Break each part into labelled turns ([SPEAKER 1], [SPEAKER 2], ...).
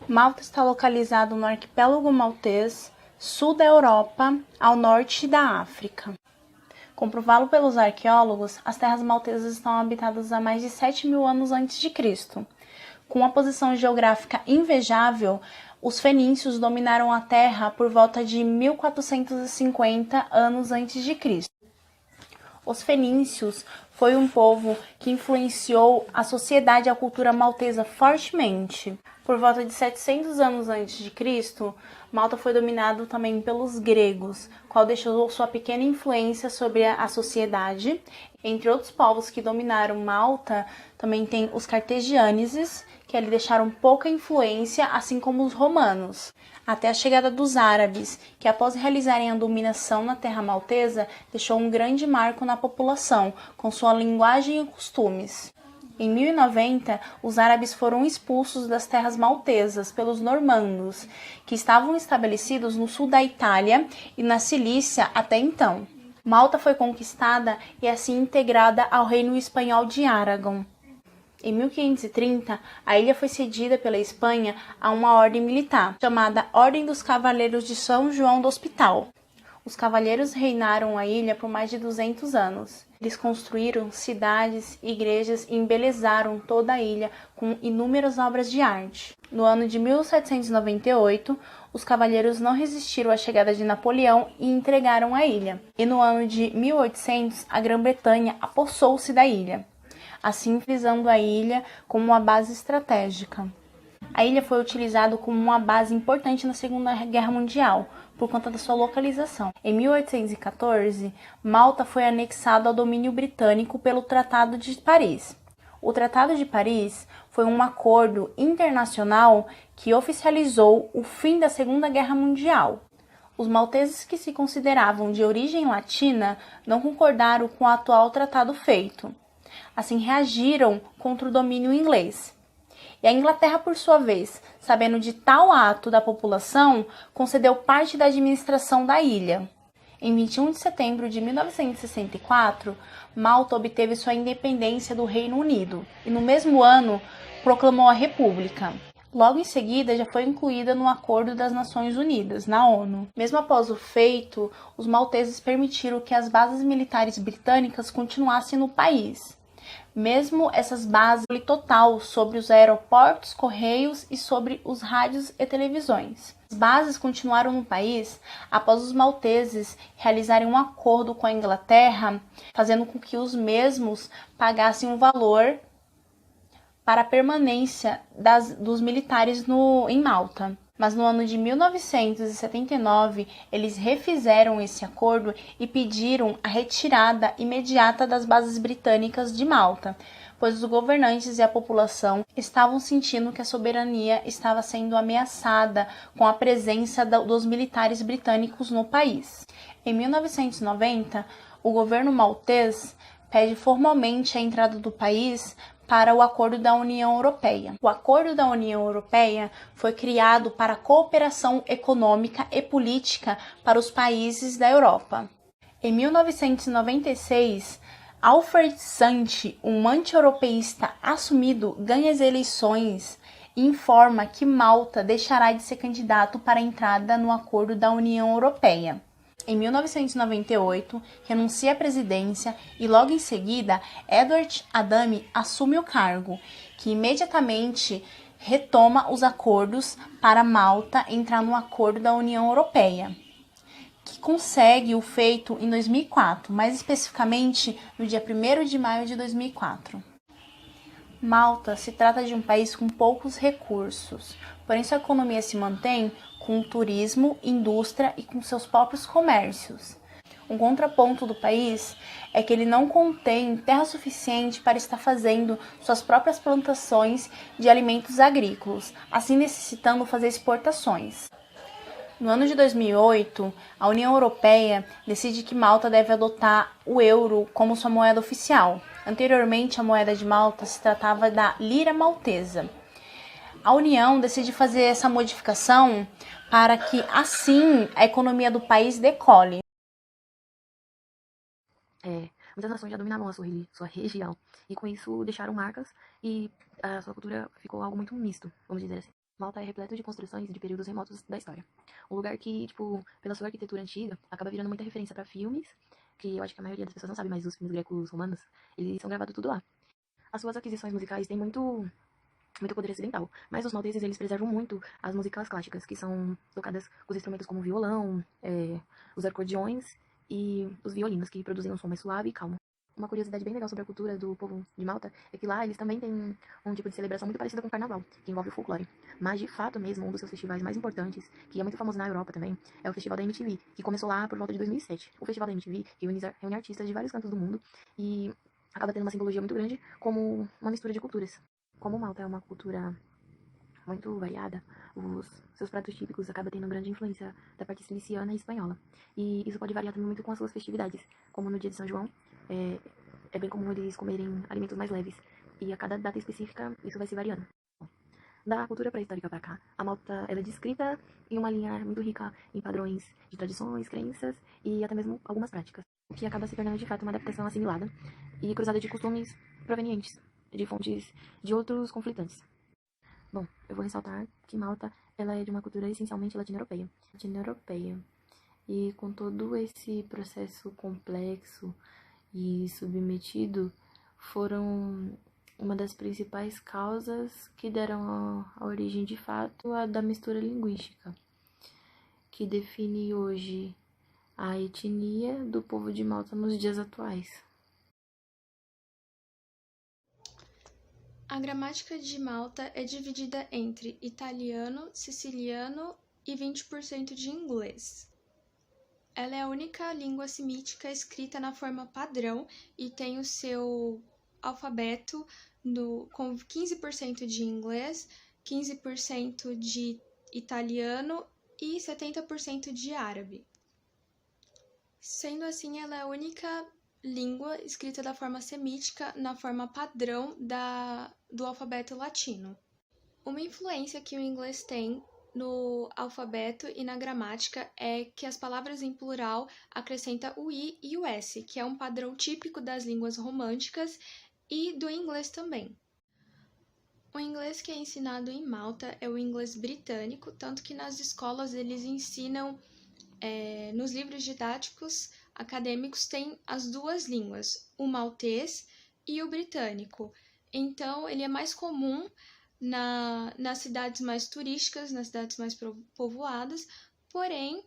[SPEAKER 1] Malta está localizado no arquipélago maltês, sul da Europa, ao norte da África. Comprovado pelos arqueólogos, as terras maltesas estão habitadas há mais de 7.000 anos antes de Cristo. Com uma posição geográfica invejável, os fenícios dominaram a terra por volta de 1450 anos antes de Cristo. Os fenícios foi um povo que influenciou a sociedade e a cultura maltesa fortemente. Por volta de 700 anos antes de Cristo, Malta foi dominado também pelos gregos, qual deixou sua pequena influência sobre a sociedade. Entre outros povos que dominaram Malta, também tem os cartagineses, que ali deixaram pouca influência, assim como os romanos. Até a chegada dos árabes, que após realizarem a dominação na terra maltesa, deixou um grande marco na população, com sua linguagem e costumes. Em 1090, os árabes foram expulsos das terras maltesas pelos normandos, que estavam estabelecidos no sul da Itália e na Cilícia até então. Malta foi conquistada e assim integrada ao reino espanhol de Aragão. Em 1530, a ilha foi cedida pela Espanha a uma ordem militar, chamada Ordem dos Cavaleiros de São João do Hospital. Os cavaleiros reinaram a ilha por mais de 200 anos. Eles construíram cidades, igrejas e embelezaram toda a ilha com inúmeras obras de arte. No ano de 1798, os cavaleiros não resistiram à chegada de Napoleão e entregaram a ilha. E no ano de 1800, a Grã-Bretanha apossou-se da ilha, assim frisando a ilha como uma base estratégica. A ilha foi utilizada como uma base importante na Segunda Guerra Mundial, por conta da sua localização. Em 1814, Malta foi anexado ao domínio britânico pelo Tratado de Paris. O Tratado de Paris foi um acordo internacional que oficializou o fim da Segunda Guerra Mundial. Os malteses que se consideravam de origem latina não concordaram com o atual tratado feito. Assim, reagiram contra o domínio inglês. E a Inglaterra, por sua vez, sabendo de tal ato da população, concedeu parte da administração da ilha. Em 21 de setembro de 1964, Malta obteve sua independência do Reino Unido e, no mesmo ano, proclamou a República. Logo em seguida, já foi incluída no Acordo das Nações Unidas, na ONU. Mesmo após o feito, os malteses permitiram que as bases militares britânicas continuassem no país. Mesmo essas bases total sobre os aeroportos, correios e sobre os rádios e televisões. As bases continuaram no país após os malteses realizarem um acordo com a Inglaterra, fazendo com que os mesmos pagassem um valor para a permanência dos militares em Malta. Mas no ano de 1979, eles refizeram esse acordo e pediram a retirada imediata das bases britânicas de Malta, pois os governantes e a população estavam sentindo que a soberania estava sendo ameaçada com a presença dos militares britânicos no país. Em 1990, o governo maltês pede formalmente a entrada do país para o Acordo da União Europeia. O Acordo da União Europeia foi criado para a cooperação econômica e política para os países da Europa. Em 1996, Alfred Sant, um anti-europeísta assumido, ganha as eleições e informa que Malta deixará de ser candidato para a entrada no Acordo da União Europeia. Em 1998, renuncia à presidência e logo em seguida, Edward Adame assume o cargo, que imediatamente retoma os acordos para Malta entrar no acordo da União Europeia, que consegue o feito em 2004, mais especificamente no dia 1º de maio de 2004. Malta se trata de um país com poucos recursos, porém sua economia se mantém com turismo, indústria e com seus próprios comércios. Um contraponto do país é que ele não contém terra suficiente para estar fazendo suas próprias plantações de alimentos agrícolas, assim necessitando fazer exportações. No ano de 2008, a União Europeia decide que Malta deve adotar o euro como sua moeda oficial. Anteriormente, a moeda de Malta se tratava da lira maltesa. A União decide fazer essa modificação para que, assim, a economia do país decole.
[SPEAKER 2] Muitas nações já dominavam a sua região, e com isso deixaram marcas, e a sua cultura ficou algo muito misto, vamos dizer assim. Malta é repleto de construções de períodos remotos da história. Um lugar que, tipo, pela sua arquitetura antiga, acaba virando muita referência pra filmes, que eu acho que a maioria das pessoas não sabe, mas os filmes gregos romanos, eles são gravados tudo lá. As suas aquisições musicais têm muito poder ocidental, mas os malteses, eles preservam muito as músicas clássicas, que são tocadas com os instrumentos como o violão, os acordeões e os violinos, que produzem um som mais suave e calmo. Uma curiosidade bem legal sobre a cultura do povo de Malta é que lá eles também têm um tipo de celebração muito parecida com o carnaval, que envolve o folclore. Mas, de fato mesmo, um dos seus festivais mais importantes, que é muito famoso na Europa também, é o Festival da MTV, que começou lá por volta de 2007. O Festival da MTV reúne artistas de vários cantos do mundo e acaba tendo uma simbologia muito grande como uma mistura de culturas. Como Malta é uma cultura muito variada, os seus pratos típicos acabam tendo grande influência da parte ciliciana e espanhola. E isso pode variar também muito com as suas festividades, como no dia de São João, é, é bem comum eles comerem alimentos mais leves, e a cada data específica isso vai se variando. Da cultura pré-histórica para cá, a Malta ela é descrita em uma linha muito rica em padrões de tradições, crenças e até mesmo algumas práticas, o que acaba se tornando de fato uma adaptação assimilada e cruzada de costumes provenientes de fontes de outros conflitantes. Bom, eu vou ressaltar que Malta ela é de uma cultura essencialmente latino-europeia. Latino-europeia. E com todo esse processo complexo e submetido, foram uma das principais causas que deram a origem de fato à da mistura linguística, que define hoje a etnia do povo de Malta nos dias atuais.
[SPEAKER 3] A gramática de Malta é dividida entre italiano, siciliano e 20% de inglês. Ela é a única língua semítica escrita na forma padrão e tem o seu alfabeto com 15% de inglês, 15% de italiano e 70% de árabe. Sendo assim, ela é a única língua escrita da forma semítica na forma padrão do alfabeto latino. Uma influência que o inglês tem no alfabeto e na gramática é que as palavras em plural acrescentam o i e o s, que é um padrão típico das línguas românticas e do inglês também. O inglês que é ensinado em Malta é o inglês britânico, tanto que nas escolas eles ensinam, nos livros didáticos acadêmicos tem as duas línguas, o maltês e o britânico. Então, ele é mais comum nas cidades mais turísticas, nas cidades mais povoadas, porém,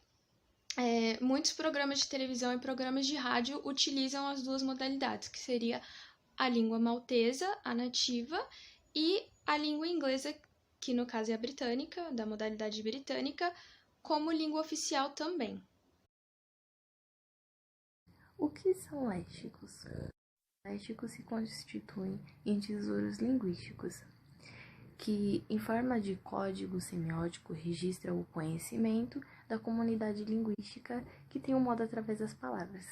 [SPEAKER 3] muitos programas de televisão e programas de rádio utilizam as duas modalidades, que seria a língua maltesa, a nativa, e a língua inglesa, que no caso é a britânica, da modalidade britânica, como língua oficial também.
[SPEAKER 2] O que são léxicos? Léxicos se constituem em tesouros linguísticos, que, em forma de código semiótico, registram o conhecimento da comunidade linguística que tem um modo através das palavras.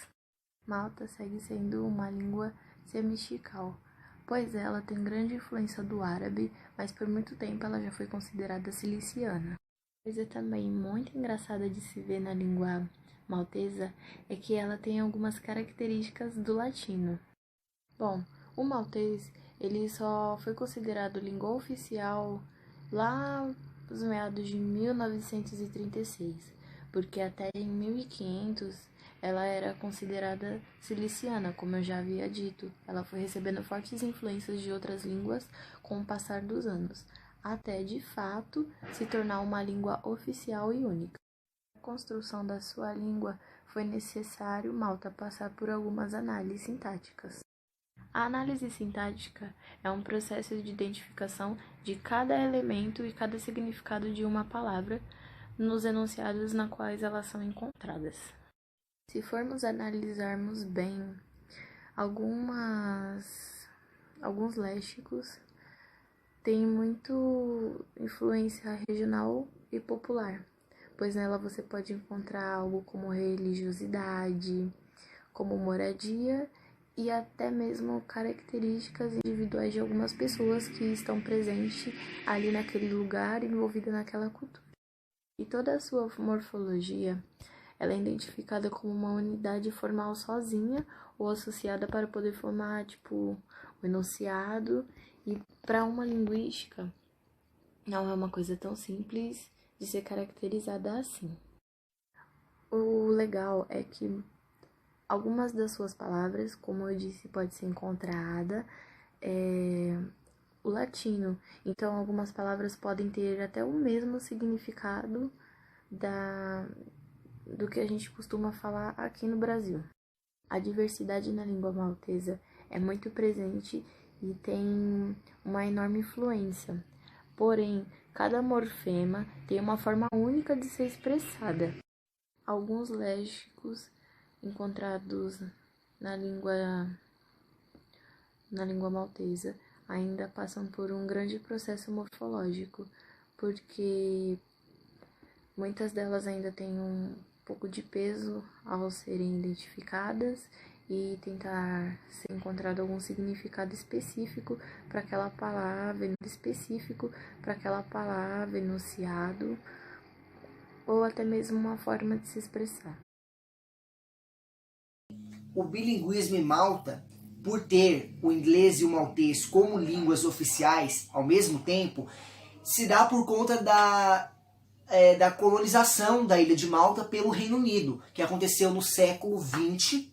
[SPEAKER 2] Malta segue sendo uma língua semistical, pois ela tem grande influência do árabe, mas por muito tempo ela já foi considerada ciliciana. Coisa também muito engraçada de se ver na língua maltesa é que ela tem algumas características do latino. Bom, o maltês ele só foi considerado língua oficial lá nos meados de 1936, porque até em 1500 ela era considerada ciliciana, como eu já havia dito. Ela foi recebendo fortes influências de outras línguas com o passar dos anos, até de fato se tornar uma língua oficial e única. Para a construção da sua língua foi necessário Malta passar por algumas análises sintáticas. A análise sintática é um processo de identificação de cada elemento e cada significado de uma palavra nos enunciados na quais elas são encontradas. Se formos analisarmos bem, alguns léxicos têm muito influência regional e popular, pois nela você pode encontrar algo como religiosidade, como moradia e até mesmo características individuais de algumas pessoas que estão presentes ali naquele lugar, envolvida naquela cultura. E toda a sua morfologia, ela é identificada como uma unidade formal sozinha ou associada para poder formar, o enunciado. E para uma linguística, Não é uma coisa tão simples de ser caracterizada assim. O legal é que algumas das suas palavras, como eu disse, pode ser encontrada o latino. Então, algumas palavras podem ter até o mesmo significado do que a gente costuma falar aqui no Brasil. A diversidade na língua maltesa é muito presente e tem uma enorme influência. Porém, cada morfema tem uma forma única de ser expressada. Alguns léxicos encontrados na língua maltesa ainda passam por um grande processo morfológico, porque muitas delas ainda têm um pouco de peso ao serem identificadas e tentar ser encontrado algum significado específico para aquela palavra, enunciado, ou até mesmo uma forma de se expressar.
[SPEAKER 4] O bilinguismo em Malta, por ter o inglês e o maltês como línguas oficiais ao mesmo tempo, se dá por conta da colonização da ilha de Malta pelo Reino Unido, que aconteceu no século XX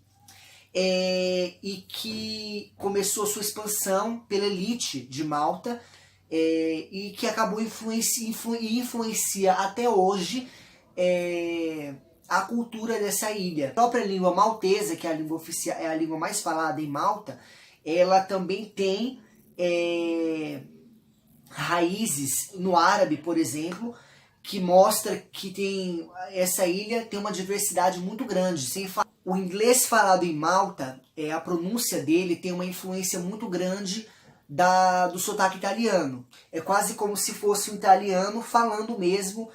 [SPEAKER 4] e que começou sua expansão pela elite de Malta e que acabou influencia até hoje a cultura dessa ilha. A própria língua maltesa, que é a língua oficial, é a língua mais falada em Malta, ela também tem raízes no árabe, por exemplo, que mostra que essa ilha tem uma diversidade muito grande. O inglês falado em Malta, a pronúncia dele tem uma influência muito grande do sotaque italiano. É quase como se fosse um italiano falando mesmo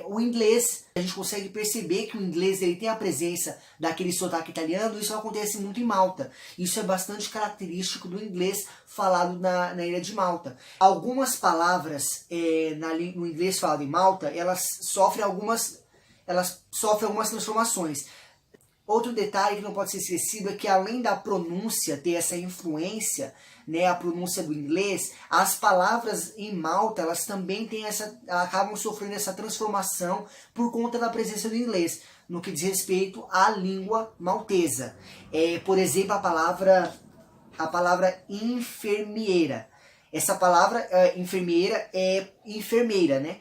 [SPEAKER 4] o inglês. A gente consegue perceber que o inglês ele tem a presença daquele sotaque italiano, e isso acontece muito em Malta. Isso é bastante característico do inglês falado na ilha de Malta. Algumas palavras no inglês falado em Malta, elas sofrem algumas transformações. Outro detalhe que não pode ser esquecido é que, além da pronúncia ter essa influência, né, a pronúncia do inglês, as palavras em Malta, elas também acabam sofrendo essa transformação por conta da presença do inglês, no que diz respeito à língua maltesa. Por exemplo, a palavra enfermeira. Essa palavra enfermeira é enfermeira, né?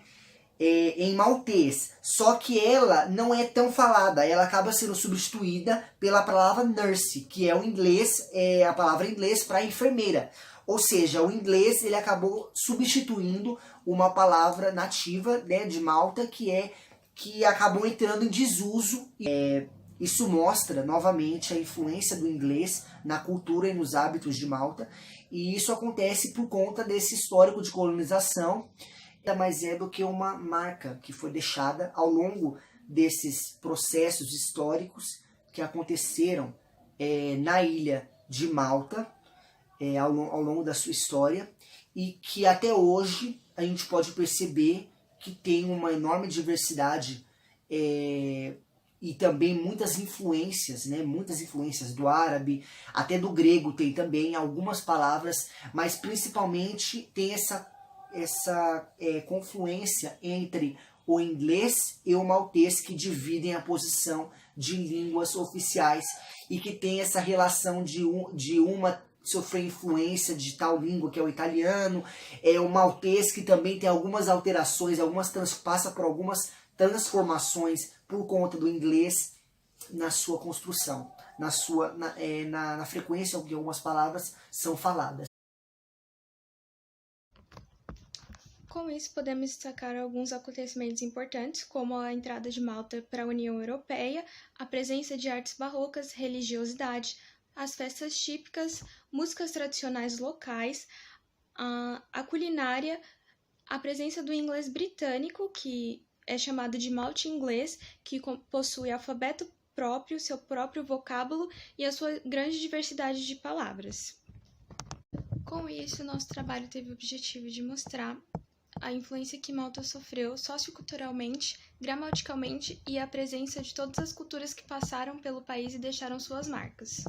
[SPEAKER 4] Em maltês, só que ela não é tão falada, ela acaba sendo substituída pela palavra nurse, que é o inglês, a palavra em inglês para enfermeira. Ou seja, o inglês ele acabou substituindo uma palavra nativa, né, de Malta, que acabou entrando em desuso. Isso mostra novamente a influência do inglês na cultura e nos hábitos de Malta, e isso acontece por conta desse histórico de colonização. Nada mais é do que uma marca que foi deixada ao longo desses processos históricos que aconteceram na ilha de Malta, ao longo da sua história, e que até hoje a gente pode perceber que tem uma enorme diversidade e também muitas influências, né? Muitas influências do árabe, até do grego tem também algumas palavras, mas principalmente tem essa confluência entre o inglês e o maltês, que dividem a posição de línguas oficiais e que tem essa relação de uma sofrer influência de tal língua, que é o italiano, o maltês, que também tem algumas alterações, passa por algumas transformações por conta do inglês na sua construção, na frequência com que algumas palavras são faladas.
[SPEAKER 3] Com isso, podemos destacar alguns acontecimentos importantes, como a entrada de Malta para a União Europeia, a presença de artes barrocas, religiosidade, as festas típicas, músicas tradicionais locais, a culinária, a presença do inglês britânico, que é chamado de Malte-inglês, que possui alfabeto próprio, seu próprio vocábulo e a sua grande diversidade de palavras. Com isso, nosso trabalho teve o objetivo de mostrar a influência que Malta sofreu socioculturalmente, gramaticalmente e a presença de todas as culturas que passaram pelo país e deixaram suas marcas.